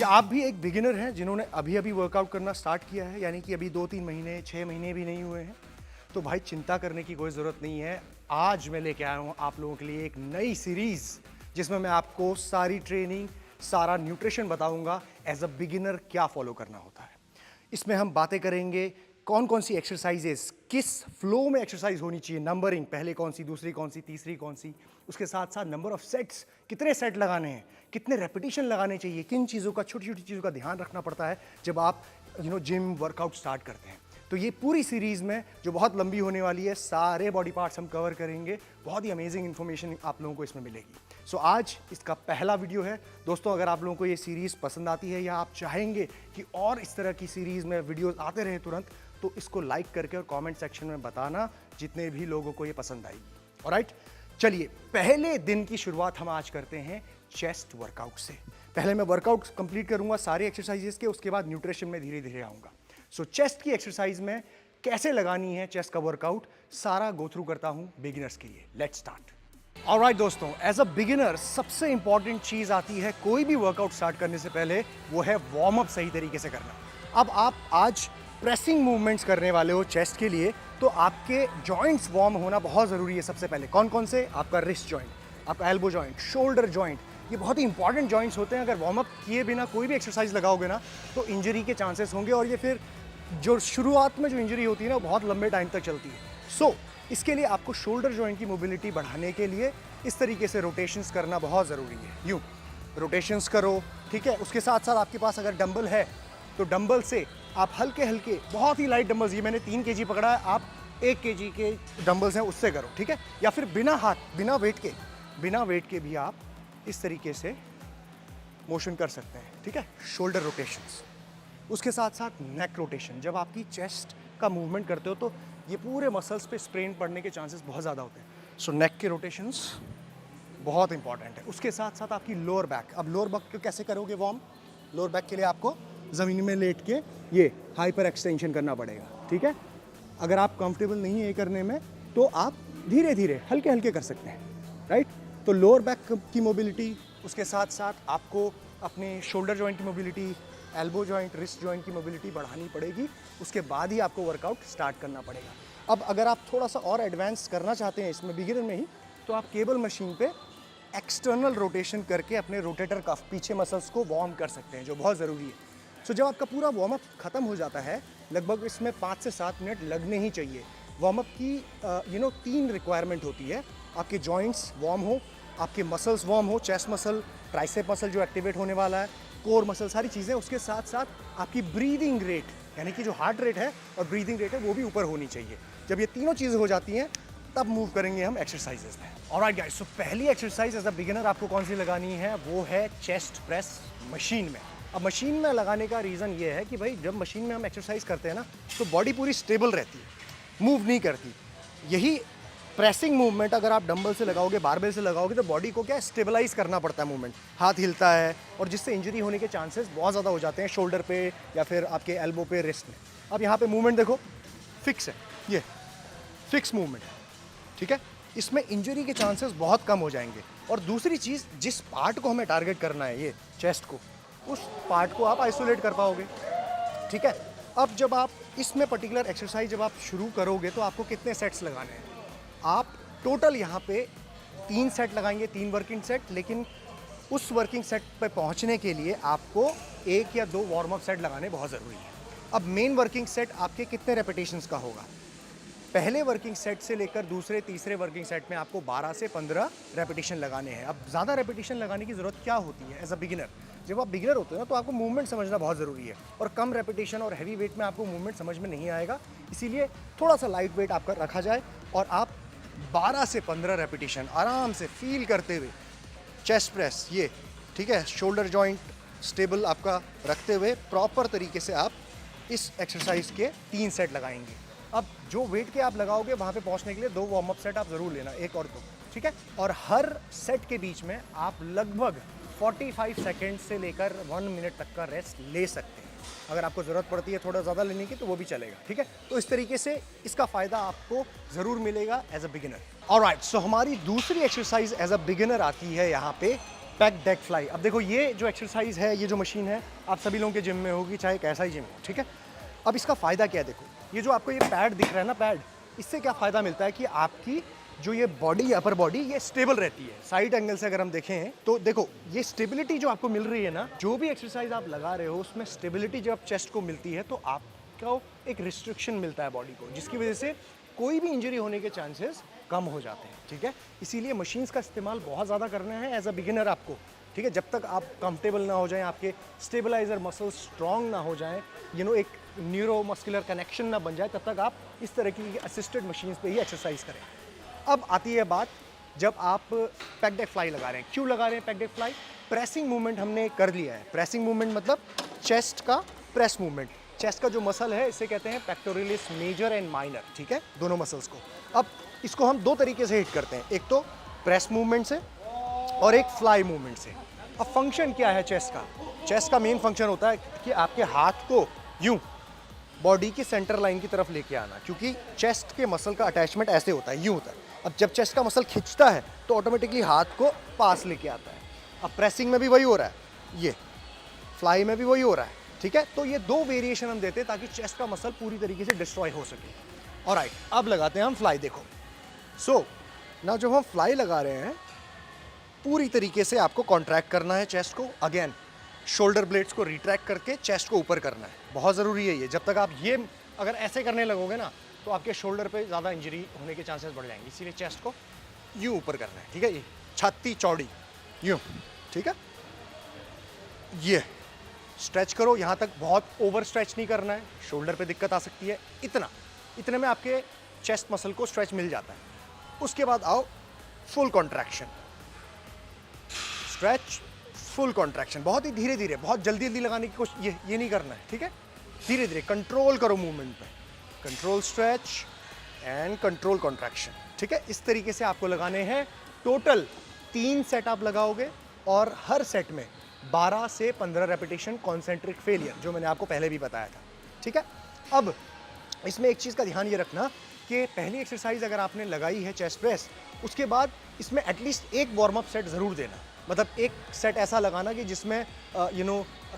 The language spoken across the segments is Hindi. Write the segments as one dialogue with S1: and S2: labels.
S1: आप भी एक बिगिनर हैं जिन्होंने अभी अभी वर्कआउट करना स्टार्ट किया है, यानी कि अभी 2-3 महीने 6 महीने भी नहीं हुए हैं, तो भाई चिंता करने की कोई ज़रूरत नहीं है। आज मैं लेके आया हूँ आप लोगों के लिए एक नई सीरीज़ जिसमें मैं आपको सारी ट्रेनिंग, सारा न्यूट्रिशन बताऊंगा एज अ बिगिनर क्या फॉलो करना होता है। इसमें हम बातें करेंगे कौन कौन सी एक्सरसाइजेस, किस फ्लो में एक्सरसाइज होनी चाहिए, नंबरिंग, पहले कौन सी, दूसरी कौन सी, तीसरी कौन सी, उसके साथ साथ नंबर ऑफ सेट्स, कितने सेट लगाने हैं, कितने रेपिटेशन लगाने चाहिए, किन चीज़ों का, छोटी छोटी चीज़ों का ध्यान रखना पड़ता है जब आप जिम वर्कआउट स्टार्ट करते हैं। तो ये पूरी सीरीज़ में जो बहुत लंबी होने वाली है, सारे बॉडी पार्ट्स हम कवर करेंगे। बहुत ही अमेजिंग इन्फॉर्मेशन आप लोगों को इसमें मिलेगी। सो आज इसका पहला वीडियो है। दोस्तों, अगर आप लोगों को ये सीरीज़ पसंद आती है या आप चाहेंगे कि और इस तरह की सीरीज़ में वीडियोस आते रहे तुरंत, तो इसको लाइक करके और कमेंट सेक्शन में बताना जितने भी लोगों को ये पसंद आएगी। ऑलराइट, चलिए पहले दिन की शुरुआत हम आज करते हैं चेस्ट वर्कआउट से। पहले मैं वर्कआउट कंप्लीट करूंगा सारे एक्सरसाइजेस के, उसके बाद न्यूट्रिशन में धीरे धीरे आऊंगा। सो चेस्ट की एक्सरसाइज में कैसे लगानी है चेस्ट का वर्कआउट, सारा गो थ्रू करता हूं बिगिनर्स के लिए। Let's start. ऑलराइट दोस्तों, एज अ बिगिनर सबसे इंपॉर्टेंट चीज आती है कोई भी वर्कआउट स्टार्ट करने से पहले, वो है वार्म अप सही तरीके से करना। अब आप आज प्रेसिंग मूवमेंट्स करने वाले हो चेस्ट के लिए, तो आपके जॉइंट्स वार्म होना बहुत ज़रूरी है। सबसे पहले कौन कौन से? आपका रिस्ट जॉइंट, आपका एल्बो जॉइंट, शोल्डर जॉइंट, ये बहुत ही इंपॉर्टेंट जॉइंट्स होते हैं। अगर वार्म अप किए बिना कोई भी एक्सरसाइज लगाओगे ना, तो इंजरी के चांसेस होंगे, और ये फिर जो शुरुआत में जो इंजरी होती है ना, बहुत लंबे टाइम तक चलती है। सो इसके लिए आपको शोल्डर जॉइंट की मोबिलिटी बढ़ाने के लिए इस तरीके से रोटेशंस करना बहुत ज़रूरी है। यूँ रोटेशंस करो, ठीक है। उसके साथ साथ आपके पास अगर डंबल है तो डंबल से आप हल्के हल्के, बहुत ही लाइट डंबल्स, ये मैंने 3 kg पकड़ा है, आप 1 kg के डंबल्स हैं उससे करो, ठीक है। या फिर बिना हाथ, बिना वेट के भी आप इस तरीके से मोशन कर सकते हैं, ठीक है। शोल्डर रोटेशंस, उसके साथ साथ नेक रोटेशन। जब आपकी चेस्ट का मूवमेंट करते हो तो ये पूरे मसल्स पे स्ट्रेन पड़ने के चांसेस बहुत ज़्यादा होते हैं। सो नेक के रोटेशंस बहुत इंपॉर्टेंट है। उसके साथ साथ आपकी लोअर बैक। अब लोअर बैक को कैसे करोगे वार्म? लोअर बैक के लिए आपको ज़मीन में लेट के ये हाइपर एक्सटेंशन करना पड़ेगा, ठीक है। अगर आप कंफर्टेबल नहीं है ये करने में, तो आप धीरे धीरे हल्के हल्के कर सकते हैं, राइट। तो लोअर बैक की मोबिलिटी, उसके साथ साथ आपको अपने शोल्डर जॉइंट की mobility, elbow joint, wrist joint की मोबिलिटी बढ़ानी पड़ेगी। उसके बाद ही आपको वर्कआउट स्टार्ट करना पड़ेगा। अब अगर आप थोड़ा सा और एडवांस करना चाहते हैं इसमें बिगिनर में ही, तो आप केबल मशीन पे एक्सटर्नल रोटेशन करके अपने रोटेटर कफ, पीछे मसल्स को वार्म कर सकते हैं, जो बहुत ज़रूरी है। सो जब आपका पूरा वार्म अप ख़त्म हो जाता है, लगभग इसमें 5 से 7 मिनट लगने ही चाहिए। वार्म अप की 3 रिक्वायरमेंट होती है। आपके जॉइंट्स वार्म हो, आपके मसल्स वार्म हो, चेस्ट मसल, ट्राइसेप मसल जो एक्टिवेट होने वाला है, कोर मसल, सारी चीज़ें। उसके साथ साथ आपकी ब्रीदिंग रेट, यानी कि जो हार्ट रेट है और ब्रीदिंग रेट है, वो भी ऊपर होनी चाहिए। जब ये तीनों चीज़ें हो जाती हैं, तब मूव करेंगे हम एक्सरसाइजेस में। ऑलराइट गाइस, सो पहली एक्सरसाइज एज अ बिगिनर आपको कौन सी लगानी है, वो है चेस्ट प्रेस मशीन में। अब मशीन में लगाने का रीज़न ये है कि भाई जब मशीन में हम एक्सरसाइज करते हैं ना, तो बॉडी पूरी स्टेबल रहती है, मूव नहीं करती। यही प्रेसिंग मूवमेंट अगर आप डंबल से लगाओगे, बारबेल से लगाओगे, तो बॉडी को क्या स्टेबलाइज करना पड़ता है, मूवमेंट, हाथ हिलता है, और जिससे इंजरी होने के चांसेस बहुत ज़्यादा हो जाते हैं, शोल्डर पे या फिर आपके एल्बो पे, रिस्ट में। अब यहाँ पे मूवमेंट देखो, फिक्स है, ये फिक्स मूवमेंट है, ठीक है। इसमें इंजरी के चांसेस बहुत कम हो जाएंगे। और दूसरी चीज़, जिस पार्ट को हमें टारगेट करना है, ये चेस्ट को, उस पार्ट को आप आइसोलेट कर पाओगे, ठीक है। अब जब आप इसमें पर्टिकुलर एक्सरसाइज जब आप शुरू करोगे, तो आपको कितने सेट्स लगाने हैं? आप टोटल यहाँ पे 3 सेट लगाएंगे, 3 वर्किंग सेट। लेकिन उस वर्किंग सेट पे पहुँचने के लिए आपको 1 या 2 वार्म अप सेट लगाने बहुत ज़रूरी है। अब मेन वर्किंग सेट आपके कितने रेपिटेशंस का होगा? पहले वर्किंग सेट से लेकर दूसरे तीसरे वर्किंग सेट में आपको 12 से 15 रेपिटेशन लगाने हैं। अब ज़्यादा रेपिटेशन लगाने की ज़रूरत क्या होती है एज अ बिगिनर? जब आप बिगिनर होते हो ना, तो आपको मूवमेंट समझना बहुत ज़रूरी है, और कम रेपिटेशन और हैवी वेट में आपको मूवमेंट समझ में नहीं आएगा। इसीलिए थोड़ा सा लाइट वेट आपका रखा जाए, और आप 12 से 15 रेपिटेशन आराम से फील करते हुए चेस्ट प्रेस, ये ठीक है, शोल्डर जॉइंट स्टेबल आपका रखते हुए प्रॉपर तरीके से आप इस एक्सरसाइज के 3 सेट लगाएंगे। अब जो वेट के आप लगाओगे, वहाँ पे पहुँचने के लिए 2 वार्म अप सेट आप ज़रूर लेना, 1 और 2, ठीक है। और हर सेट के बीच में आप लगभग 45 सेकेंड से लेकर 1 मिनट तक का रेस्ट ले सकते हैं। अगर आपको ज़रूरत पड़ती है थोड़ा ज़्यादा लेने की, तो वो भी चलेगा, ठीक है। तो इस तरीके से इसका फ़ायदा आपको ज़रूर मिलेगा as a beginner. Alright, so हमारी दूसरी एक्सरसाइज एज अ बिगिनर आती है यहाँ पे पैक डेक फ्लाई। अब देखो ये जो एक्सरसाइज है, ये जो मशीन है, आप सभी लोगों के जिम में होगी, चाहे कैसा ही जिम हो, ठीक है। अब इसका फ़ायदा क्या है, देखो ये जो आपको ये पैड दिख रहा है ना, पैड, इससे क्या फ़ायदा मिलता है कि आपकी जो ये बॉडी, अपर बॉडी, ये स्टेबल रहती है। साइड एंगल से अगर हम देखें तो देखो ये स्टेबिलिटी जो आपको मिल रही है ना, जो भी एक्सरसाइज आप लगा रहे हो उसमें स्टेबिलिटी जब चेस्ट को मिलती है तो आपको एक रिस्ट्रिक्शन मिलता है बॉडी को, जिसकी वजह से कोई भी इंजरी होने के चांसेस कम हो जाते हैं, ठीक है। इसीलिए मशीन्स का इस्तेमाल बहुत ज़्यादा करना है एज अ बिगिनर आपको, ठीक है। जब तक आप कंफर्टेबल ना हो जाएं, आपके स्टेबलाइजर मसल्स स्ट्रॉन्ग ना हो जाएं, एक न्यूरो मस्कुलर कनेक्शन ना बन जाए, तब तक आप इस तरह की असिस्टेड मशीन्स पे ही एक्सरसाइज करें। अब आती है बात, जब आप पैक डेक फ्लाई लगा रहे हैं, क्यों लगा रहे हैं pack deck fly? Pressing movement हमने कर लिया है। प्रेसिंग मूवमेंट मतलब चेस्ट का प्रेस मूवमेंट। चेस्ट का जो मसल है इसे कहते हैं पेक्टोरियलिस मेजर एंड माइनर, ठीक है, दोनों मसल्स को। अब इसको हम दो तरीके से हिट करते हैं, एक तो प्रेस मूवमेंट से और एक फ्लाई मूवमेंट से। अब फंक्शन क्या है चेस्ट का? चेस्ट का मेन फंक्शन होता है कि आपके हाथ को यूं बॉडी की सेंटर लाइन की तरफ लेके आना, क्योंकि चेस्ट के मसल का अटैचमेंट ऐसे होता है, यूं होता है। अब जब चेस्ट का मसल खिंचता है तो ऑटोमेटिकली हाथ को पास लेके आता है। अब प्रेसिंग में भी वही हो रहा है, ये फ्लाई में भी वही हो रहा है, ठीक है। तो ये दो वेरिएशन हम देते हैं ताकि चेस्ट का मसल पूरी तरीके से डिस्ट्रॉय हो सके। ऑलराइट, अब लगाते हैं हम फ्लाई। देखो सो ना, जब हम फ्लाई लगा रहे हैं पूरी तरीके से आपको कॉन्ट्रैक्ट करना है चेस्ट को। अगेन शोल्डर ब्लेड्स को रिट्रैक्ट करके चेस्ट को ऊपर करना है, बहुत ज़रूरी है ये। जब तक आप ये अगर ऐसे करने लगोगे ना तो आपके शोल्डर पे ज़्यादा इंजरी होने के चांसेस बढ़ जाएंगे, इसीलिए चेस्ट को यूँ ऊपर करना है, ठीक है। ये छाती चौड़ी यूँ, ठीक है। ये स्ट्रेच करो, यहाँ तक बहुत ओवर स्ट्रेच नहीं करना है, शोल्डर पे दिक्कत आ सकती है। इतने में आपके चेस्ट मसल को स्ट्रेच मिल जाता है। उसके बाद आओ full contraction, stretch, full contraction. बहुत ही धीरे धीरे, बहुत जल्दी जल्दी लगाने की कोशिश ये नहीं करना है, ठीक है। धीरे धीरे कंट्रोल करो मूवमेंट पे, control stretch and control contraction, ठीक है। इस तरीके से आपको लगाने हैं। टोटल 3 सेट आप लगाओगे और हर सेट में 12 से 15 रेपिटेशन कॉन्सेंट्रिक फेलियर, जो मैंने आपको पहले भी बताया था, ठीक है। अब इसमें एक चीज़ का ध्यान ये रखना कि पहली एक्सरसाइज अगर आपने लगाई है चेस्ट प्रेस, उसके बाद इसमें एटलीस्ट एक वार्म अप सेट ज़रूर देना। मतलब एक सेट ऐसा लगाना कि जिसमें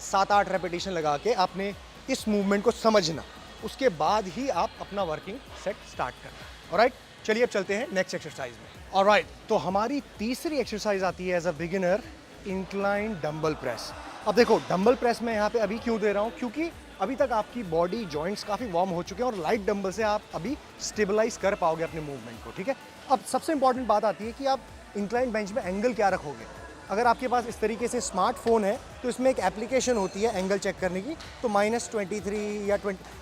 S1: 7-8 रेपिटेशन लगा के आपने इस मूवमेंट को समझना, उसके बाद ही आप अपना वर्किंग सेट स्टार्ट करना। ऑलराइट, चलिए अब चलते हैं नेक्स्ट एक्सरसाइज में। ऑलराइट, तो हमारी तीसरी एक्सरसाइज आती है as a beginner, incline dumbbell press. अब देखो डंबल प्रेस में यहाँ पे अभी क्यों दे रहा हूँ, क्योंकि अभी तक आपकी बॉडी जॉइंट्स काफ़ी वार्म हो चुके हैं और लाइट डंबल से आप अभी स्टेबलाइज कर पाओगे अपने मूवमेंट को, ठीक है। अब सबसे इंपॉर्टेंट बात आती है कि आप इंक्लाइन बेंच में एंगल क्या रखोगे। अगर आपके पास इस तरीके से स्मार्टफोन है तो इसमें एक एप्लीकेशन होती है एंगल चेक करने की, तो -23 या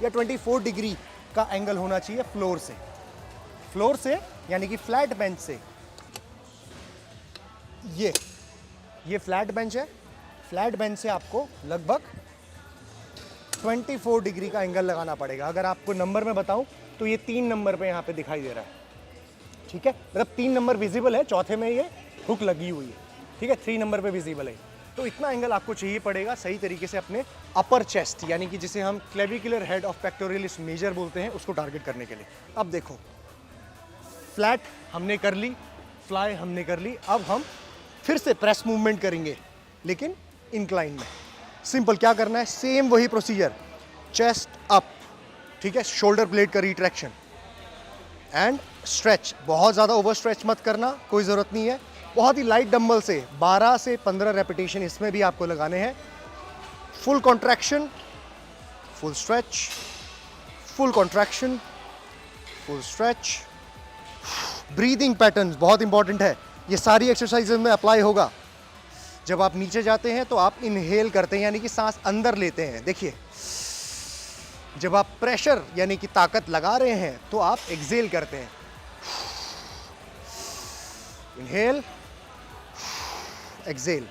S1: 24 डिग्री का एंगल होना चाहिए फ्लोर से यानी कि फ्लैट बेंच से। ये फ्लैट बेंच है, फ्लैट बेंच से आपको लगभग 24 डिग्री का एंगल लगाना पड़ेगा। अगर आपको नंबर में बताऊं तो ये 3 नंबर पे यहाँ पे दिखाई दे रहा है, ठीक है। मतलब 3 नंबर विजिबल है, चौथे में ये हुक लगी हुई है, ठीक है। 3 नंबर पे विजिबल है। तो इतना एंगल आपको चाहिए पड़ेगा सही तरीके से अपने अपर चेस्ट, यानी कि जिसे हम clavicular head of pectoralis major बोलते हैं, उसको टारगेट करने के लिए। अब देखो फ्लैट हमने कर ली, फ्लाई हमने कर ली, अब हम फिर से प्रेस मूवमेंट करेंगे लेकिन इंक्लाइन में। सिंपल क्या करना है, सेम वही प्रोसीजर, चेस्ट अप, ठीक है, शोल्डर ब्लेड का रिट्रैक्शन एंड स्ट्रेच। बहुत ज़्यादा ओवर स्ट्रेच मत करना, कोई ज़रूरत नहीं है। बहुत ही लाइट डंबल से 12 से 15 रेपिटेशन इसमें भी आपको लगाने हैं। Full contraction, full stretch, full contraction, full stretch. Breathing patterns बहुत इंपॉर्टेंट है, ये सारी एक्सरसाइजेज में अप्लाई होगा। जब आप नीचे जाते हैं तो आप इनहेल करते हैं, यानी कि सांस अंदर लेते हैं। देखिए जब आप प्रेशर यानी कि ताकत लगा रहे हैं तो आप एक्सेल करते हैं। इनहेल, एक्सेल,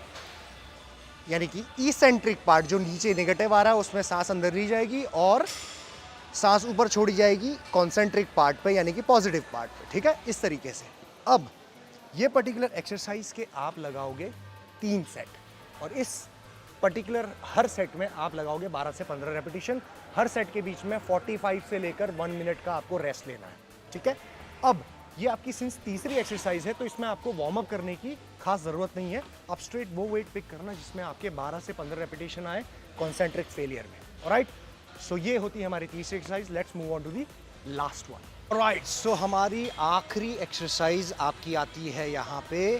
S1: यानी कि इसेंट्रिक पार्ट जो नीचे नेगेटिव आ रहा है उसमें सांस अंदर ली जाएगी और सांस ऊपर छोड़ी जाएगी कॉन्सेंट्रिक पार्ट पे, यानी कि पॉजिटिव पार्ट पे, ठीक है, इस तरीके से। अब ये पर्टिकुलर एक्सरसाइज के आप लगाओगे 3 सेट, और इस पर्टिकुलर हर सेट में आप लगाओगे 12 से 15 रेपिटेशन। हर सेट के बीच में 45 से लेकर 1 मिनट का आपको रेस्ट लेना है, ठीक है। अब ये आपकी सिंस तीसरी एक्सरसाइज है, तो इसमें आपको वार्म अप करने की खास ज़रूरत नहीं है। आप स्ट्रेट वो वेट पिक करना जिसमें आपके 12 से 15 रेपिटेशन आए कॉन्सेंट्रिक फेलियर में। ऑलराइट, सो ये होती है हमारी तीसरी exercise. Let's move on to the last one. Alright, so हमारी आखिरी एक्सरसाइज आपकी आती है यहाँ पे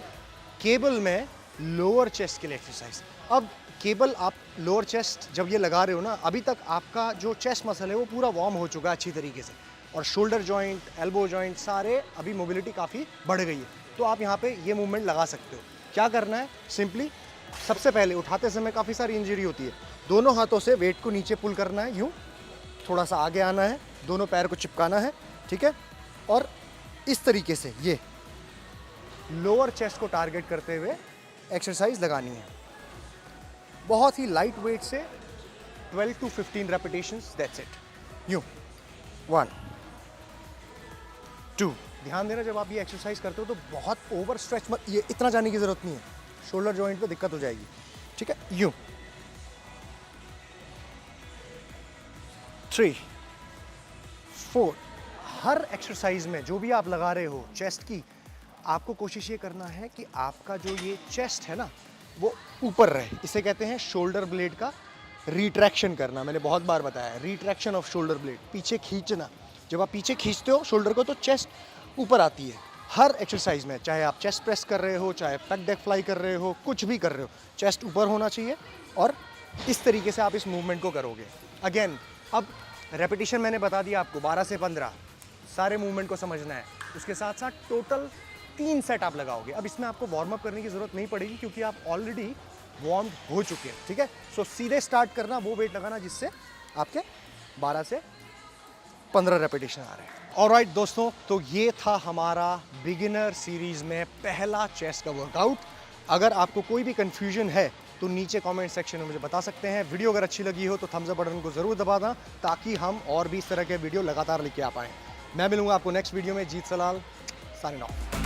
S1: केबल में लोअर चेस्ट के लिए एक्सरसाइज। अब केबल आप लोअर चेस्ट जब ये लगा रहे हो ना, अभी तक आपका जो चेस्ट मसल है वो पूरा वार्म हो चुका है अच्छी तरीके से, और शोल्डर जॉइंट, एल्बो जॉइंट सारे अभी मोबिलिटी काफ़ी बढ़ गई है। तो आप यहाँ पे ये मूवमेंट लगा सकते हो। क्या करना है, सिंपली सबसे पहले उठाते समय काफ़ी सारी इंजरी होती है, दोनों हाथों से वेट को नीचे पुल करना है, यूँ थोड़ा सा आगे आना है, दोनों पैर को चिपकाना है, ठीक है, और इस तरीके से ये लोअर चेस्ट को टारगेट करते हुए एक्सरसाइज लगानी है। बहुत ही लाइट वेट से 12 to 15 रेपिटेशंस, दैट्स इट। यूँ 1 2। ध्यान देना जब आप ये एक्सरसाइज करते हो तो बहुत ओवर स्ट्रेच मत, ये इतना जाने की जरूरत नहीं है, शोल्डर जॉइंट पे दिक्कत हो जाएगी, ठीक है। यूँ 3 4। हर एक्सरसाइज में जो भी आप लगा रहे हो चेस्ट की, आपको कोशिश ये करना है कि आपका जो ये चेस्ट है ना वो ऊपर रहे। इसे कहते हैं शोल्डर ब्लेड का रिट्रैक्शन करना। मैंने बहुत बार बताया है, रिट्रैक्शन ऑफ शोल्डर ब्लेड, पीछे खींचना। जब आप पीछे खींचते हो शोल्डर को तो चेस्ट ऊपर आती है। हर एक्सरसाइज में, चाहे आप चेस्ट प्रेस कर रहे हो, चाहे पेक डेक फ्लाई कर रहे हो, कुछ भी कर रहे हो, चेस्ट ऊपर होना चाहिए, और इस तरीके से आप इस मूवमेंट को करोगे। अगेन, अब रेपिटेशन मैंने बता दिया आपको 12 से 15, सारे मूवमेंट को समझना है। उसके साथ साथ टोटल 3 सेट आप लगाओगे। अब इसमें आपको वार्म अप करने की जरूरत नहीं पड़ेगी क्योंकि आप ऑलरेडी वार्म हो चुके हैं, ठीक है। सो सीधे स्टार्ट करना, वो वेट लगाना जिससे आपके 12 से 15 रेपिटेशन आ रहे हैं। ऑलराइट दोस्तों, तो ये था हमारा बिगिनर सीरीज में पहला चेस्ट का वर्कआउट। अगर आपको कोई भी कंफ्यूजन है तो नीचे कमेंट सेक्शन में मुझे बता सकते हैं। वीडियो अगर अच्छी लगी हो तो थम्स अप बटन को जरूर दबा दें ताकि हम और भी इस तरह के वीडियो लगातार लेके आ पाएँ। मैं मिलूंगा आपको नेक्स्ट वीडियो में। जीत सलाल, साइनिंग ऑफ।